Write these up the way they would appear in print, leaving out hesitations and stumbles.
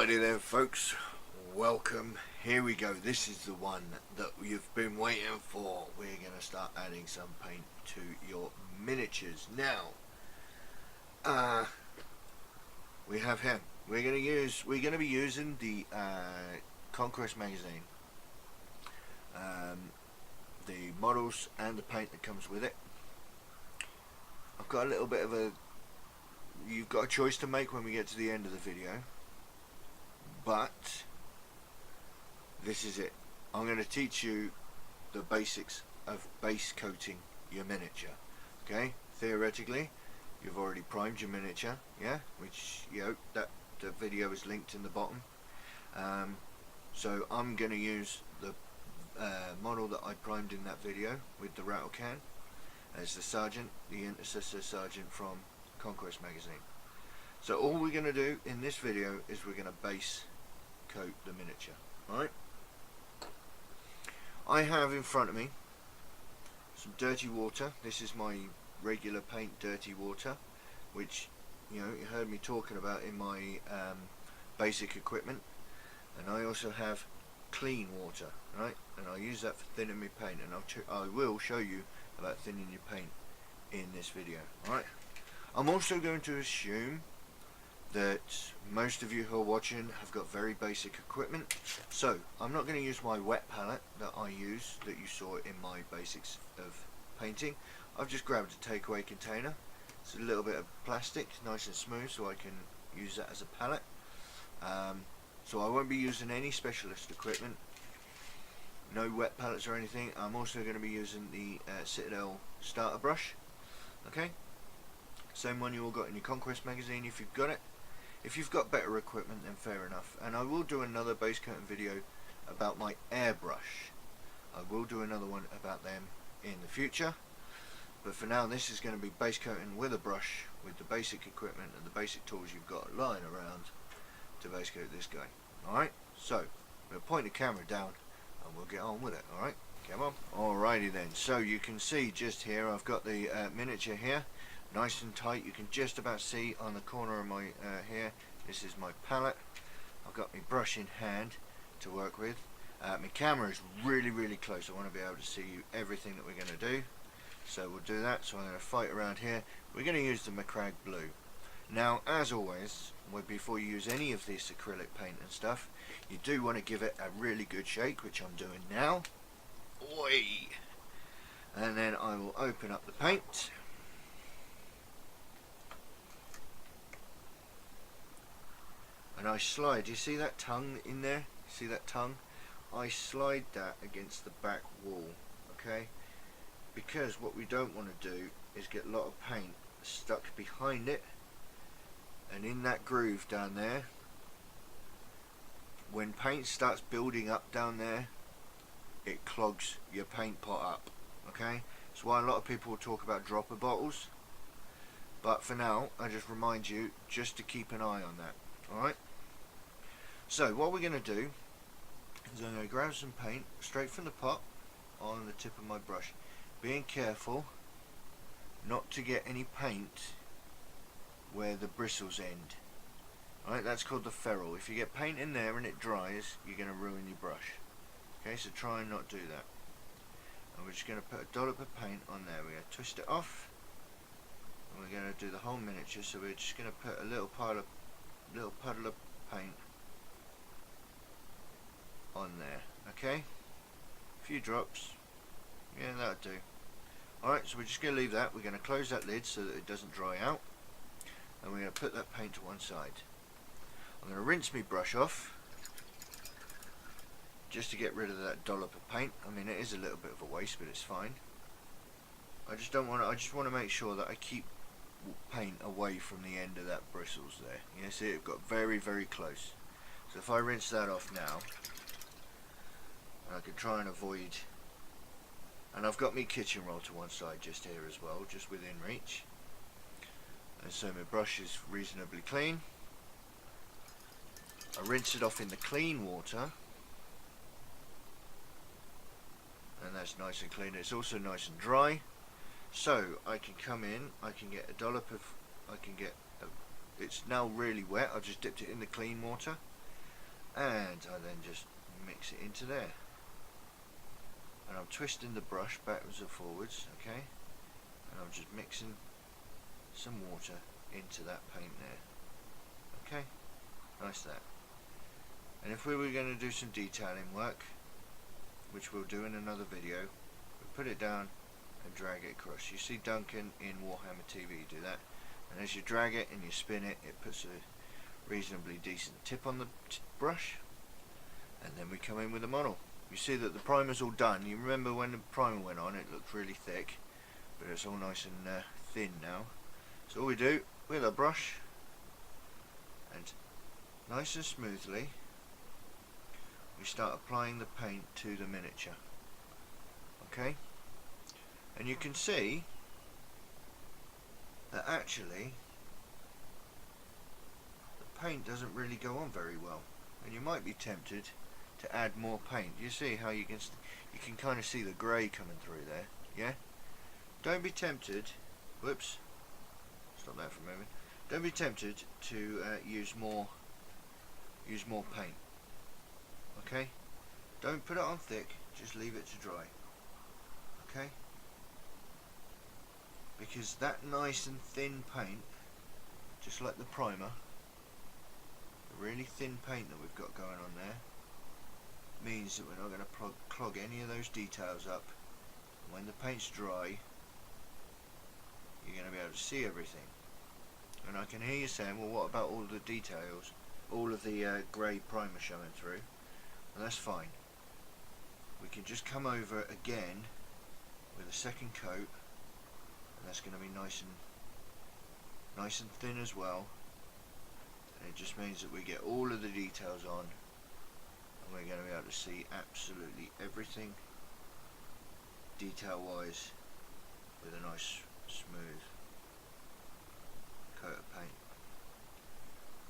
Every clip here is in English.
Alrighty then folks, welcome. Here we go. This is the one that you've been waiting for. We're going to start adding some paint to your miniatures. Now, we have him. We're going to be using the Conquest magazine. The models and the paint that comes with it. I've got a little bit of a... You've got a choice to make when we get to the end of the video. But this is it. I'm going to teach you the basics of base coating your miniature. Okay, theoretically you've already primed your miniature, yeah, which that the video is linked in the bottom. So I'm going to use the model that I primed in that video with the rattle can as the sergeant, the intercessor sergeant from Conquest magazine. So all we're going to do in this video is we're going to base coat the miniature. Alright, I have in front of me some dirty water. This is my regular paint dirty water, which you heard me talking about in my basic equipment. And I also have clean water, right, and I use that for thinning my paint, and I will show you about thinning your paint in this video. Alright, I'm also going to assume that most of you who are watching have got very basic equipment, so I'm not going to use my wet palette that I use, that you saw in my basics of painting. I've just grabbed a takeaway container. It's a little bit of plastic, nice and smooth, so I can use that as a palette. So I won't be using any specialist equipment, no wet palettes or anything. I'm also going to be using the Citadel starter brush. Okay, same one you all got in your Conquest magazine if you've got it. If you've got better equipment, then fair enough. And I will do another base coating video about my airbrush. I will do another one about them in the future. But for now, this is going to be base coating with a brush, with the basic equipment and the basic tools you've got lying around to base coat this guy. Alright, so we'll point the camera down and we'll get on with it. Alright, come on. Alrighty then, so you can see just here, I've got the miniature here. Nice and tight. You can just about see on the corner of my here. This is my palette. I've got my brush in hand to work with. My camera is really close. I want to be able to see everything that we're going to do. So we'll do that. So I'm going to fight around here. We're going to use the Macragge blue. Now, as always, before you use any of this acrylic paint and stuff, you do want to give it a really good shake, which I'm doing now. Oi! And then I will open up the paint. And I slide, you see that tongue in there? See that tongue? I slide that against the back wall, okay? Because what we don't want to do is get a lot of paint stuck behind it, and in that groove down there, when paint starts building up down there, it clogs your paint pot up, okay? That's why a lot of people talk about dropper bottles, but for now, I just remind you just to keep an eye on that, alright? So what we're going to do is I'm going to grab some paint straight from the pot on the tip of my brush, being careful not to get any paint where the bristles end. Alright, that's called the ferrule. If you get paint in there and it dries, you're going to ruin your brush. Okay, so try and not do that. And we're just going to put a dollop of paint on there. We're going to twist it off, and we're going to do the whole miniature. So we're just going to put a little puddle of paint on there, okay, a few drops, yeah, that'll do. Alright, so we're just going to leave that. We're going to close that lid so that it doesn't dry out, and we're going to put that paint to one side. I'm going to rinse my brush off just to get rid of that dollop of paint. I mean, it is a little bit of a waste, but it's fine. I just want to make sure that I keep paint away from the end of that bristles there. You see, it got very close. So if I rinse that off now, I can try and avoid, and I've got my kitchen roll to one side just here as well, just within reach. And so my brush is reasonably clean. I rinse it off in the clean water, and that's nice and clean. It's also nice and dry, so I can come in, I can get a dollop of, it's now really wet. I've just dipped it in the clean water. and I then just mix it into there, and I'm twisting the brush backwards and forwards, okay, and I'm just mixing some water into that paint there, okay, nice that. And if we were going to do some detailing work, which we'll do in another video, we'll put it down and drag it across. You see Duncan in Warhammer TV do that, and as you drag it and you spin it, it puts a reasonably decent tip on the brush, and then we come in with the model. You see that the primer's all done. You remember when the primer went on, it looked really thick, but it's all nice and thin now. So all we do with a brush, and nice and smoothly, we start applying the paint to the miniature, okay, and you can see that actually the paint doesn't really go on very well, and you might be tempted to add more paint. You see how you can kind of see the grey coming through there, yeah? Don't be tempted, whoops, stop that for a moment, don't be tempted to use more paint. Okay, don't put it on thick, just leave it to dry, okay, because that nice and thin paint, just like the primer, the really thin paint that we've got going on there, means that we're not going to clog any of those details up. When the paint's dry, you're going to be able to see everything. And I can hear you saying, well, what about all the details, all of the grey primer showing through? And that's fine. We can just come over again with a second coat, and that's going to be nice and thin as well. And it just means that we get all of the details on, and we're going to be able to see absolutely everything detail wise with a nice smooth coat of paint.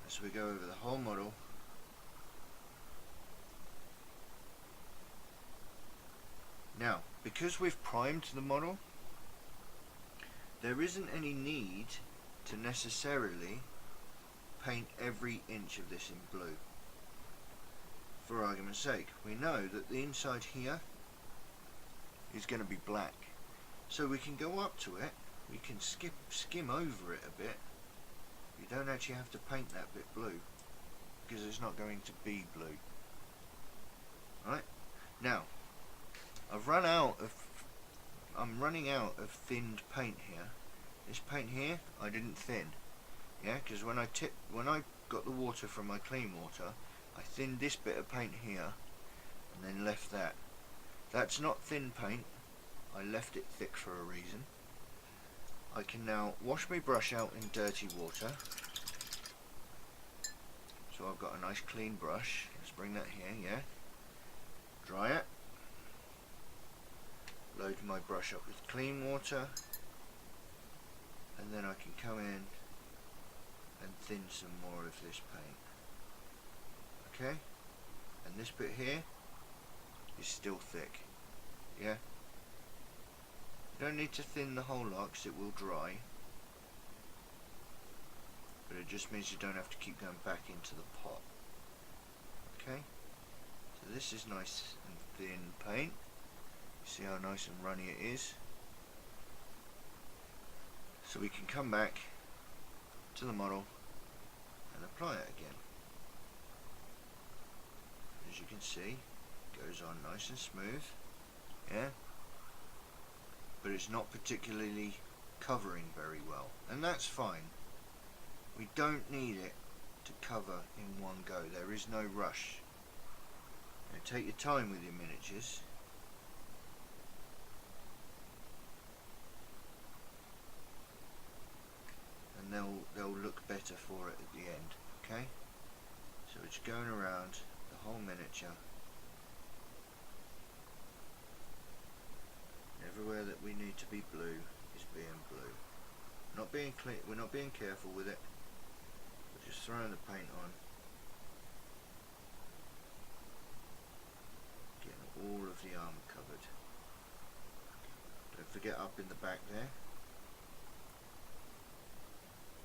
As we go over the whole model, now, because we've primed the model, there isn't any need to necessarily paint every inch of this in blue. For argument's sake, we know that the inside here is going to be black, so we can go up to it, we can skim over it a bit. You don't actually have to paint that bit blue, because it's not going to be blue. Right? Now, I'm running out of thinned paint here. This paint here, I didn't thin. Yeah, because when I got the water from my clean water, I thinned this bit of paint here, and then left that. That's not thin paint. I left it thick for a reason. I can now wash my brush out in dirty water. So I've got a nice clean brush. Let's bring that here, yeah. Dry it. Load my brush up with clean water, and then I can come in and thin some more of this paint. Okay? And this bit here is still thick. Yeah? You don't need to thin the whole lot because it will dry, but it just means you don't have to keep going back into the pot. Okay? So this is nice and thin paint. See how nice and runny it is. So we can come back to the model and apply it again. As you can see, it goes on nice and smooth, yeah, but it's not particularly covering very well, and that's fine. We don't need it to cover in one go. There is no rush. Now, take your time with your miniatures. And they'll look better for it at the end, okay? So it's going around the whole miniature. Everywhere that we need to be blue is being blue. We're not being careful with it. We're just throwing the paint on, getting all of the arm covered. Don't forget up in the back there.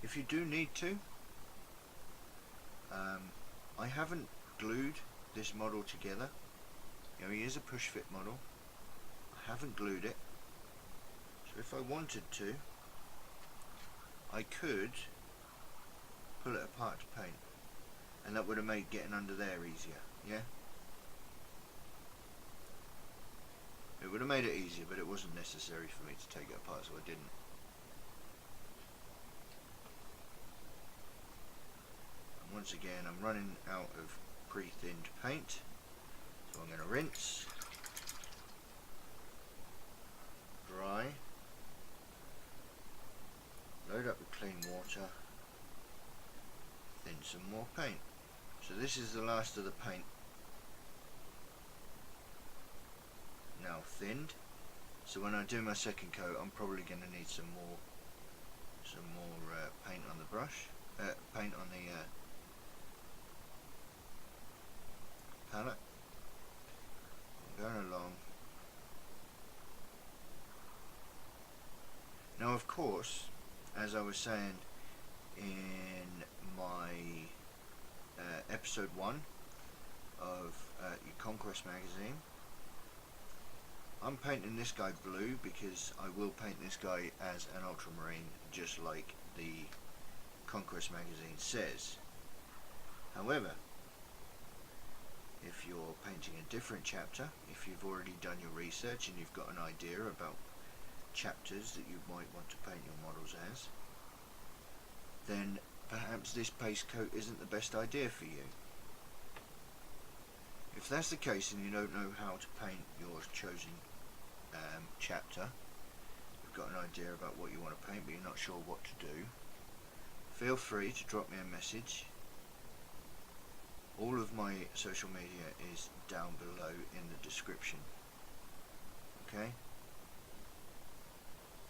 If you do need to, I haven't glued this model together. You know, he is a push fit model. I haven't glued it, so if I wanted to, I could pull it apart to paint, and that would have made getting under there easier. Yeah, it would have made it easier, but it wasn't necessary for me to take it apart, so I didn't. And once again, I'm running out of pre-thinned paint, so I'm going to rinse, dry, load up with clean water, thin some more paint. So this is the last of the paint now thinned. So when I do my second coat, I'm probably going to need some more paint on the brush, paint on the palette. I'm going along. Now, of course, as I was saying in my episode 1 of your Conquest magazine, I'm painting this guy blue because I will paint this guy as an ultramarine, just like the Conquest magazine says. However, if you're painting a different chapter, if you've already done your research and you've got an idea about chapters that you might want to paint your models as, then perhaps this base coat isn't the best idea for you. If that's the case and you don't know how to paint your chosen chapter, you've got an idea about what you want to paint but you're not sure what to do, feel free to drop me a message. All of my social media is down below in the description. Okay?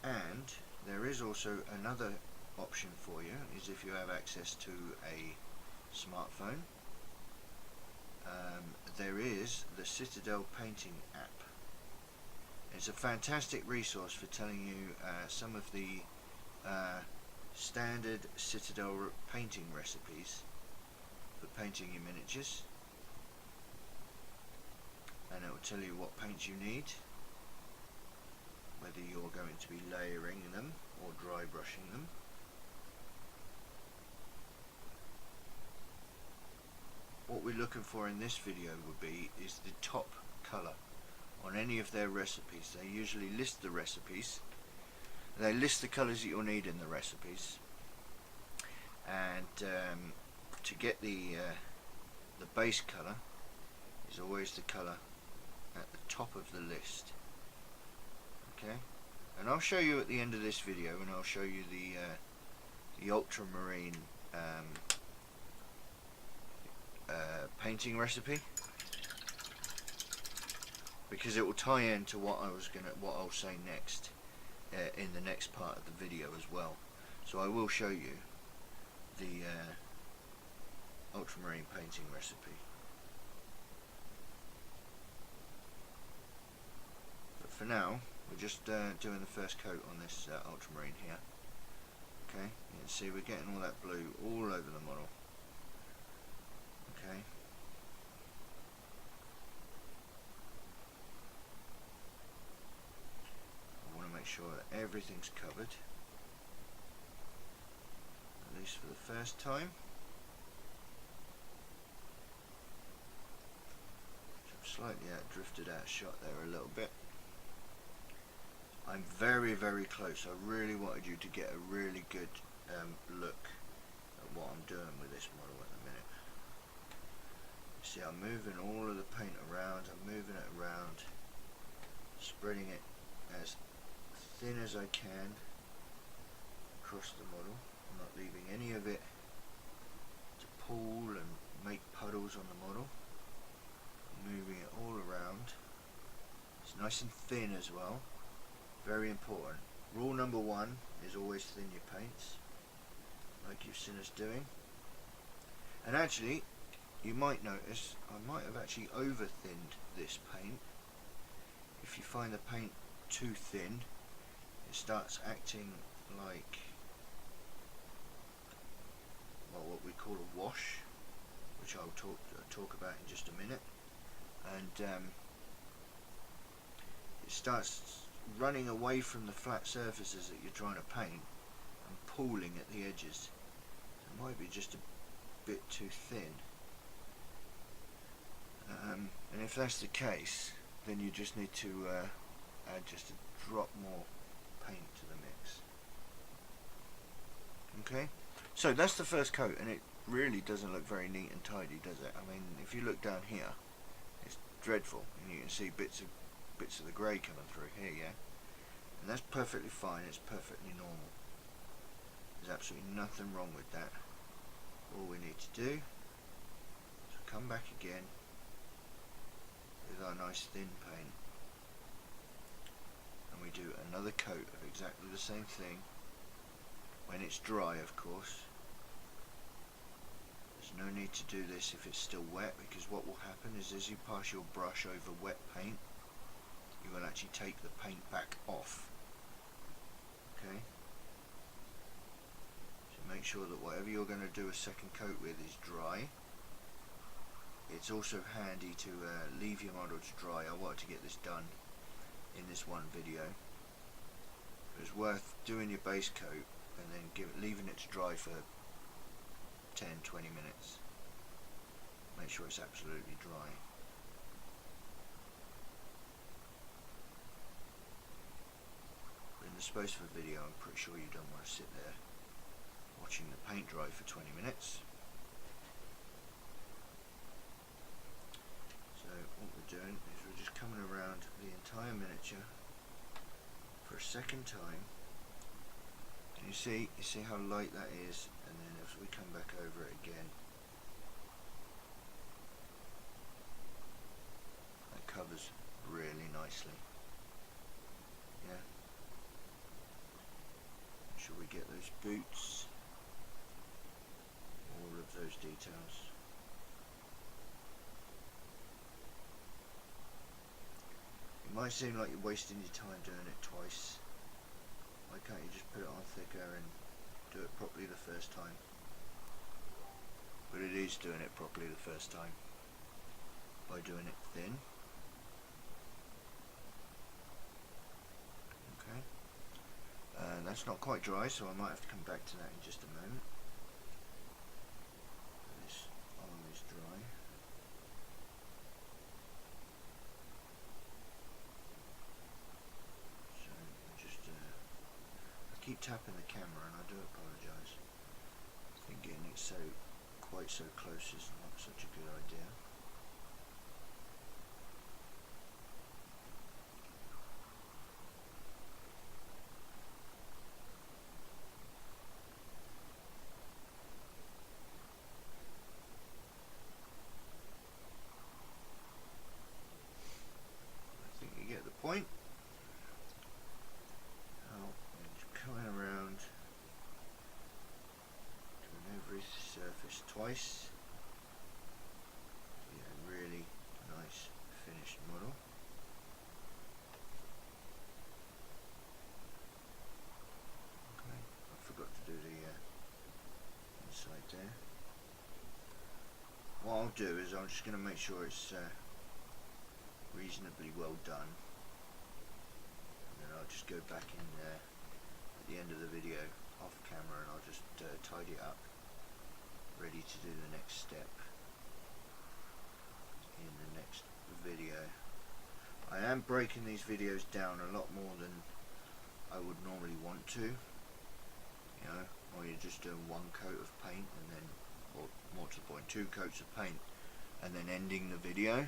And there is also another option for you, is if you have access to a smartphone, there is the Citadel painting app. It's a fantastic resource for telling you some of the standard Citadel painting recipes for painting your miniatures, and it will tell you what paints you need, whether you're going to be layering them or dry brushing them. What we're looking for in this video is the top colour on any of their recipes. They usually list the recipes, they list the colours that you'll need in the recipes, and to get the base colour is always the colour at the top of the list. Okay, and I'll show you at the end of this video, and I'll show you the ultramarine painting recipe, because it will tie into what I'll say next in the next part of the video as well. So I will show you the ultramarine painting recipe. But for now, we're just doing the first coat on this ultramarine here. Okay, you can see we're getting all that blue all over the model. Okay. I want to make sure that everything's covered, at least for the first time. So I'm slightly drifted out of shot there a little bit. I'm very, very close. I really wanted you to get a really good look at what I'm doing with this model at the minute. See, I'm moving all of the paint around, I'm moving it around, spreading it as thin as I can across the model. I'm not leaving any of it to pool and make puddles on the model. I'm moving it all around. It's nice and thin as well. Very important. Rule number 1 is always thin your paints, like you've seen us doing. And actually, you might notice I might have actually over thinned this paint. If you find the paint too thin, it starts acting like, well, what we call a wash, which I'll talk about in just a minute, and it starts running away from the flat surfaces that you're trying to paint and pooling at the edges. It might be just a bit too thin, and if that's the case, then you just need to add just a drop more paint to the mix. Okay, so that's the first coat, and it really doesn't look very neat and tidy, does it? I mean, if you look down here, it's dreadful, and you can see bits of the grey coming through here, yeah? And that's perfectly fine, it's perfectly normal. There's absolutely nothing wrong with that. All we need to do is come back again with our nice thin paint, and we do another coat of exactly the same thing, when it's dry, of course. There's no need to do this if it's still wet, because what will happen is as you pass your brush over wet paint, you will actually take the paint back off. Okay? So make sure that whatever you're going to do a second coat with is dry. It's also handy to leave your model to dry. I wanted to get this done in this one video. It's worth doing your base coat and then leaving it to dry for 10-20 minutes. Make sure it's absolutely dry. But in the space of a video, I'm pretty sure you don't want to sit there watching the paint dry for 20 minutes. So what we're doing is we're just coming around the entire miniature for a second time. And you see how light that is, and then as we come back over it again, that covers really nicely. Yeah. Make sure we get those boots, all of those details. It might seem like you're wasting your time doing it twice. Why can't you just put it on thicker and do it properly the first time? But it is doing it properly the first time by doing it thin. Okay. That's not quite dry, so I might have to come back to that in just a moment. This arm is dry. Keep tapping the camera, and I do apologise. I think getting it quite so close is not such a good idea. I think you get the point. Coming around, doing every surface twice. Yeah, really nice finished model. Okay, I forgot to do the inside there. What I'll do is I'm just going to make sure it's reasonably well done, and then I'll just go back in there at the end of the video off camera, and I'll just tidy it up, ready to do the next step in the next video. I am breaking these videos down a lot more than I would normally want to, you know, or you're just doing one coat of paint and then, or more to the point, 2 coats of paint and then ending the video.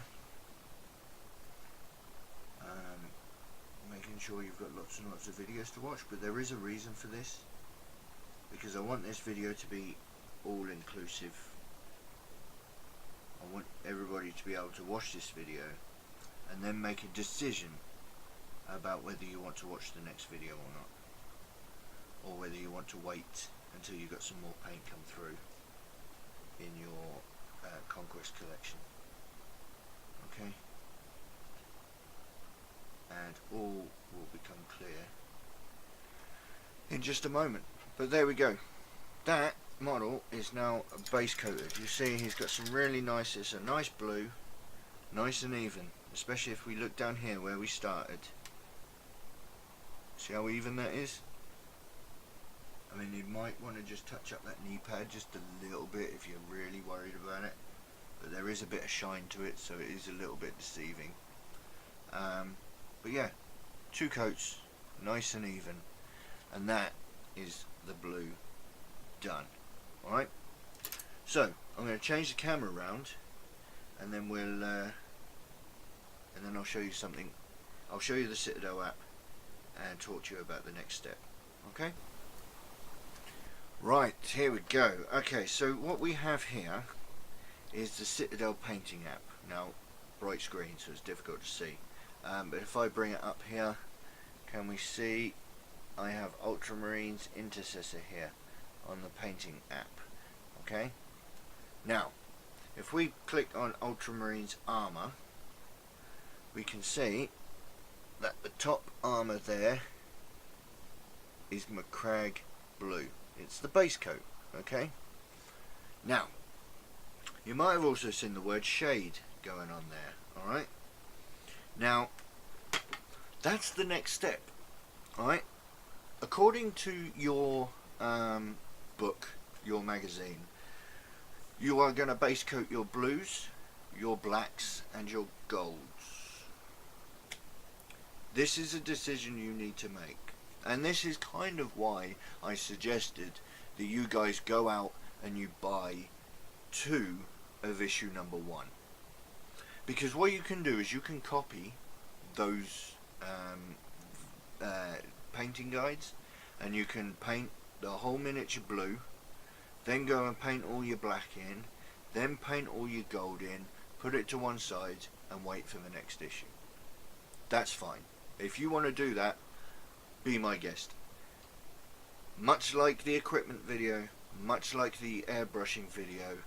Making sure you've got lots and lots of videos to watch, but there is a reason for this, because I want this video to be all inclusive. I want everybody to be able to watch this video and then make a decision about whether you want to watch the next video or not, or whether you want to wait until you've got some more paint come through in your Conquest collection. Okay? And all will become clear in just a moment. But there we go. That model is now base coated. You see he's got some really nice, it's a nice blue, nice and even, especially if we look down here where we started. See how even that is? I mean, you might want to just touch up that knee pad just a little bit if you're really worried about it, but there is a bit of shine to it, so it is a little bit deceiving. But yeah, 2 coats, nice and even, and that is the blue done. Alright, so I'm going to change the camera around, and then I'll show you something. I'll show you the Citadel app and talk to you about the next step. Okay? Right, here we go. Okay, so what we have here is the Citadel painting app. Now, bright screen, so it's difficult to see. But if I bring it up here, can we see I have Ultramarines Intercessor here on the painting app. Okay? Now, if we click on Ultramarines Armor, we can see that the top armor there is McCrag Blue. It's the base coat. Okay? Now, you might have also seen the word shade going on there. Alright? Now, that's the next step. Alright? According to your book, your magazine, you are going to base coat your blues, your blacks and your golds. This is a decision you need to make, and this is kind of why I suggested that you guys go out and you buy 2 of issue number 1, because what you can do is you can copy those painting guides, and you can paint the whole miniature blue, then go and paint all your black in, then paint all your gold in, put it to one side and wait for the next issue. That's fine. If you want to do that, be my guest. Much like the equipment video, much like the airbrushing video,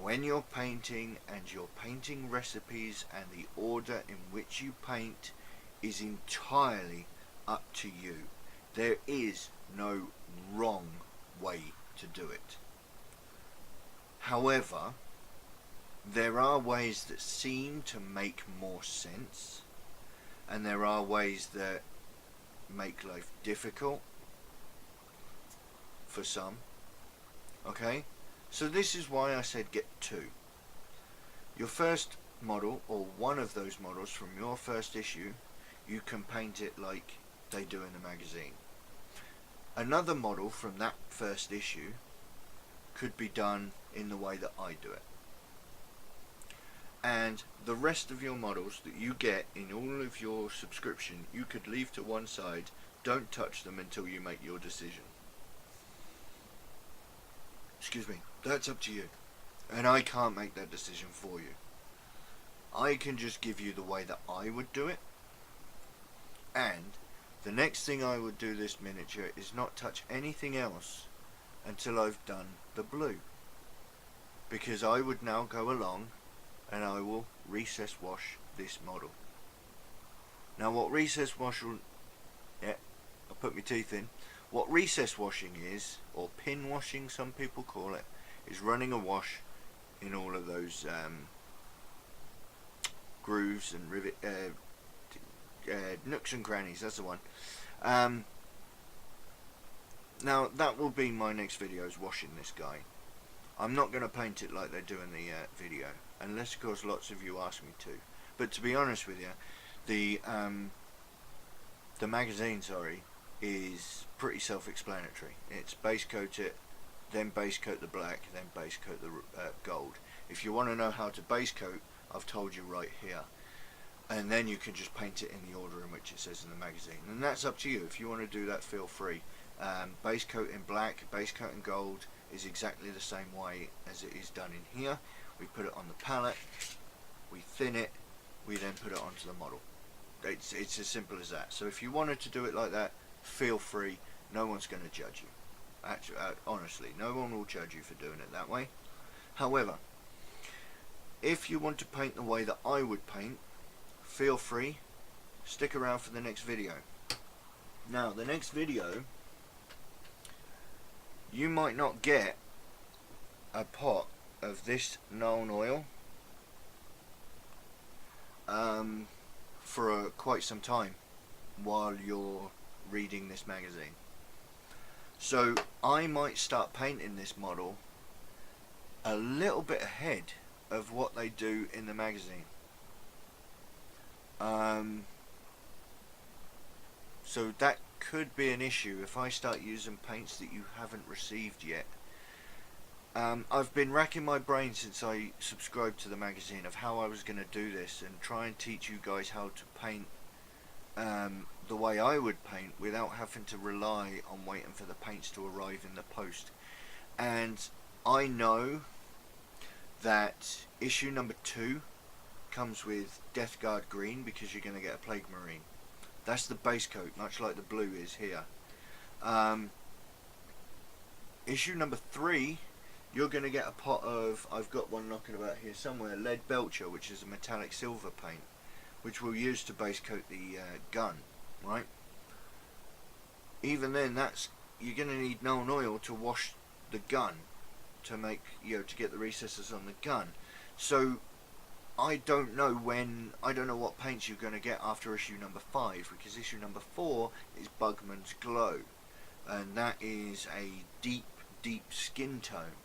when you're painting and your painting recipes and the order in which you paint is entirely up to you. There is no wrong way to do it. However, there are ways that seem to make more sense, and there are ways that make life difficult for some. Okay? So this is why I said get 2. Your first model, or one of those models from your first issue, you can paint it like they do in the magazine. Another model from that first issue could be done in the way that I do it. And the rest of your models that you get in all of your subscription, you could leave to one side. Don't touch them until you make your decision. Excuse me, that's up to you. And I can't make that decision for you. I can just give you the way that I would do it. And the next thing I would do this miniature is not touch anything else until I've done the blue. Because I would now go along and I will recess wash this model. Now what recess wash will... Yeah, I put my teeth in. What recess washing is, or pin washing some people call it, is running a wash in all of those grooves and rivet, nooks and crannies, that's the one. Now that will be my next video, is washing this guy. I'm not going to paint it like they do in the video, unless of course lots of you ask me to. But to be honest with you, the magazine, is pretty self-explanatory. It's base coat it, then base coat the black, then base coat the gold. If you want to know how to base coat, I've told you right here. And then you can just paint it in the order in which it says in the magazine. And that's up to you. If you want to do that, feel free. Base coat in black, base coat in gold is exactly the same way as it is done in here. We put it on the palette, we thin it, we then put it onto the model. It's as simple as that. So if you wanted to do it like that, feel free. No one's going to judge you. Actually, honestly, no one will judge you for doing it that way. However, if you want to paint the way that I would paint, feel free. Stick around for the next video. Now, the next video, you might not get a pot of this Nuln oil for quite some time while you're reading this magazine. So I might start painting this model a little bit ahead of what they do in the magazine. So that could be an issue if I start using paints that you haven't received yet. I've been racking my brain since I subscribed to the magazine of how I was going to do this and try and teach you guys how to paint the way I would paint without having to rely on waiting for the paints to arrive in the post. And I know that issue number 2 comes with Death Guard green because you're going to get a Plague Marine. That's the base coat, much like the blue is here. Issue number 3, you're going to get a pot of, I've got one knocking about here somewhere, Lead Belcher, which is a metallic silver paint, which we'll use to base coat the gun, right? Even then, you're going to need Nuln oil to wash the gun, to make, to get the recesses on the gun. So I don't know what paints you're going to get after issue number 5, because issue number 4 is Bugman's Glow, and that is a deep skin tone.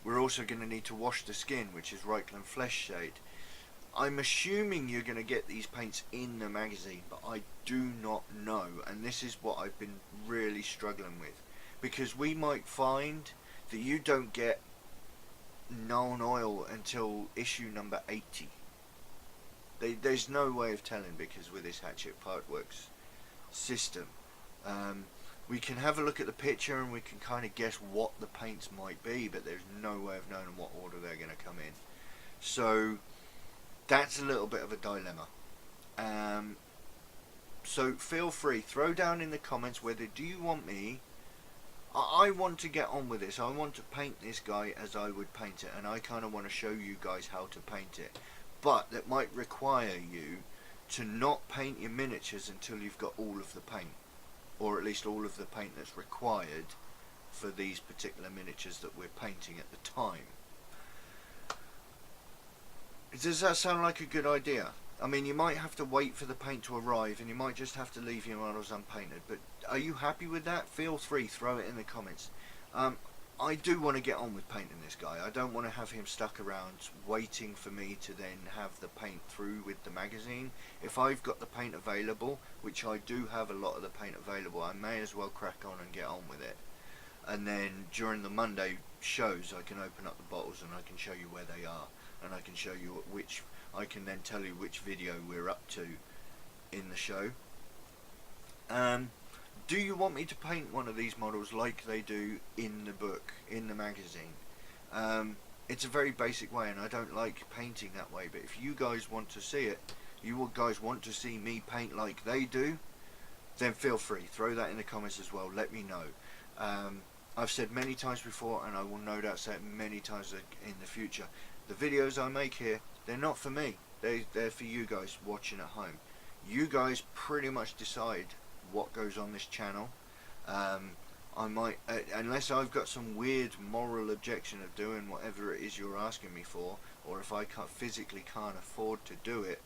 We're also going to need to wash the skin, which is Reichland Flesh Shade. I'm assuming you're going to get these paints in the magazine, but I do not know, and this is what I've been really struggling with, because we might find that you don't get Nuln oil until issue number 80. There's no way of telling, because with this Hatchet Partworks system, we can have a look at the picture and we can kind of guess what the paints might be, but there's no way of knowing what order they're going to come in. So that's a little bit of a dilemma. So feel free, throw down in the comments whether do you want me. I want to get on with this. I want to paint this guy as I would paint it, and I kind of want to show you guys how to paint it. But that might require you to not paint your miniatures until you've got all of the paint, or at least all of the paint that's required for these particular miniatures that we're painting at the time. Does that sound like a good idea? I mean, you might have to wait for the paint to arrive, and you might just have to leave your models unpainted, but are you happy with that? Feel free, throw it in the comments. I do want to get on with painting this guy. I don't want to have him stuck around waiting for me to then have the paint through with the magazine. If I've got the paint available, which I do have a lot of the paint available, I may as well crack on and get on with it. And then during the Monday shows, I can open up the bottles and I can show you where they are, and I can show you I can then tell you which video we're up to in the show. Do you want me to paint one of these models like they do in the book, in the magazine? It's a very basic way, and I don't like painting that way, but if you guys want to see it, guys want to see me paint like they do, then feel free, throw that in the comments as well, let me know. I've said many times before, and I will no doubt say it many times in the future, the videos I make here, they're not for me, they're for you guys watching at home. You guys pretty much decide what goes on this channel. I might, unless I've got some weird moral objection of doing whatever it is you're asking me for, or if I physically can't afford to do it,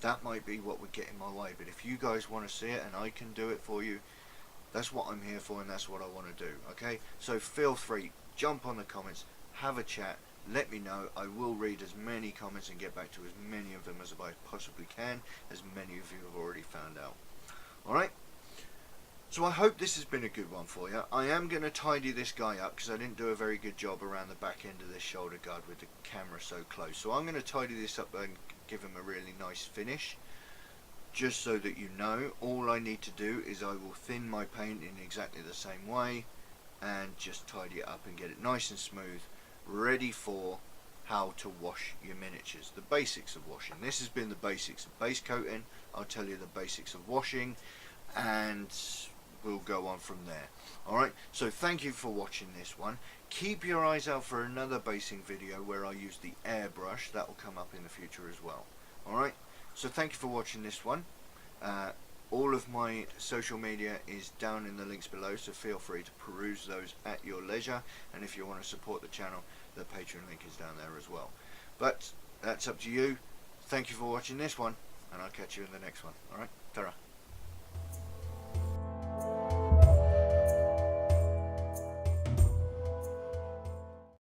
that might be what would get in my way. But if you guys want to see it and I can do it for you, that's what I'm here for, and that's what I want to do. Okay, so feel free, jump on the comments, have a chat, let me know. I will read as many comments and get back to as many of them as I possibly can, as many of you have already found out. Alright, so I hope this has been a good one for you. I am going to tidy this guy up because I didn't do a very good job around the back end of this shoulder guard with the camera so close. So I'm going to tidy this up and give him a really nice finish. Just so that you know, all I need to do is I will thin my paint in exactly the same way and just tidy it up and get it nice and smooth, ready for how to wash your miniatures. The basics of washing. This has been the basics of base coating. I'll tell you the basics of washing, and we'll go on from there. Alright, so thank you for watching this one. Keep your eyes out for another basing video where I use the airbrush. That will come up in the future as well. Alright, so thank you for watching this one. All of my social media is down in the links below, so feel free to peruse those at your leisure, and if you want to support the channel, the Patreon link is down there as well. But that's up to you. Thank you for watching this one, and I'll catch you in the next one. Alright, ta-ra.